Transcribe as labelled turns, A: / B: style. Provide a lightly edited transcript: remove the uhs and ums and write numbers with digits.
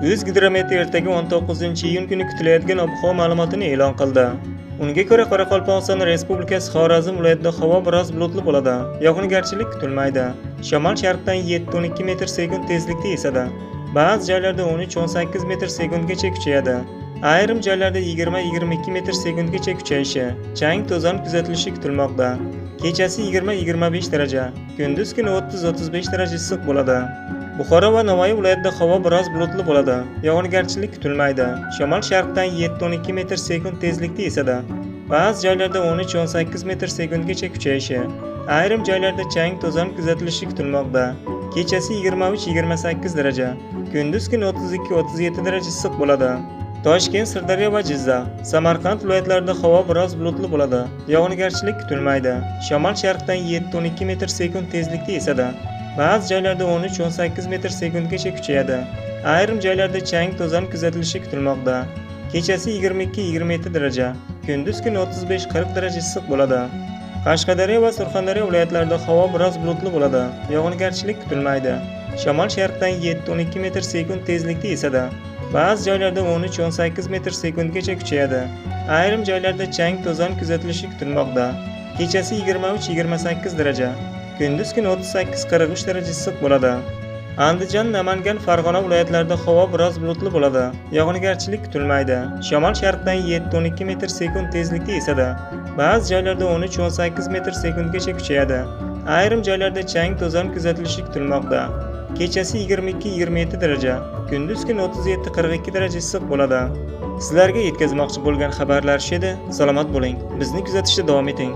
A: O'zgidromet ertaga 19-iyun kuni kutilayotgan ob-havo ma'lumotini e'lon qildi. Unga ko'ra, Qoraqalpog'iston Respublikasi Xorazm viloyatida havo biroz bulutli bo'ladi. Yog'ingarchilik kutilmaydi. Shamol sharqdan 7-12 metr sekund tezlikda esadi. Ba'zi joylarda 13-18 metr sekundgacha kuchayadi. Ayrim joylarda 20-22 metr sekundgacha kuchayishi, chang to'zon kuzatilishi kutilmoqda. Kechasi 20-25 daraja, kunduz kuni 30-35 daraja issiq bo'ladi. Buxoro va Navoiy viloyatida havo biroz bulutli bo'ladi. Yog'ingarchilik kutilmaydi. Shamol sharqdan 7-12 metr sekund tezlikda esadi. Ba'zi joylarda 13-18 metr sekundgacha kuchayishi, ayrim joylarda chang to'zon kuzatilishi kutilmoqda. Kechasi 23-28 daraja, kunduz kuni 32-37 daraja issiq bo'ladi. Toshkent, Sirdaryo va Jizzax, Samarqand viloyatlarida havo biroz bulutli bo'ladi. Yog'ingarchilik kutilmaydi. Shamol sharqdan 7-12 metr sekund tezlikda esadi. Ba'zi joylarda 13-18 metr sekundgacha kuchayadi. Ayrim joylarda chang to'zon kuzatilishi kutilmoqda. Kechasi 22-27 daraja, kunduz kuni 35-40 daraja issiq bo'ladi. Qashqadaryo va Surxondaryo viloyatlarida havo biroz bulutli bo'ladi. Yog'ingarchilik kutilmaydi. Shamol sharqdan 7-12 metr sekund tezlikda esadi. Ba'zi joylarda 13-18 metr sekundgacha kuchayadi. Ayrim joylarda chang to'zon kuzatilishi kutilmoqda. Kechasi 23-28 daraja, kunduz kuni 38-43 daraja issiq bo'ladi. Andijon, Namangan, Farg'ona viloyatlarida havo biroz bulutli bo'ladi. Yog'ingarchilik kutilmaydi. Shamol sharqdan 7-12 metr sekund tezlikda esadi. Ba'zi joylarda 13-18 metr sekundgacha kuchayadi. Ayrim joylarda chang to'zon kuzatilishi kutilmoqda. Kechasi 22-27 daraja, kunduz kuni 37-42 daraja issiq bo'ladi. Sizlarga yetkazmoqchi bo'lgan xabarlar shu edi. Salomat bo'ling. Bizni kuzatishda davom eting.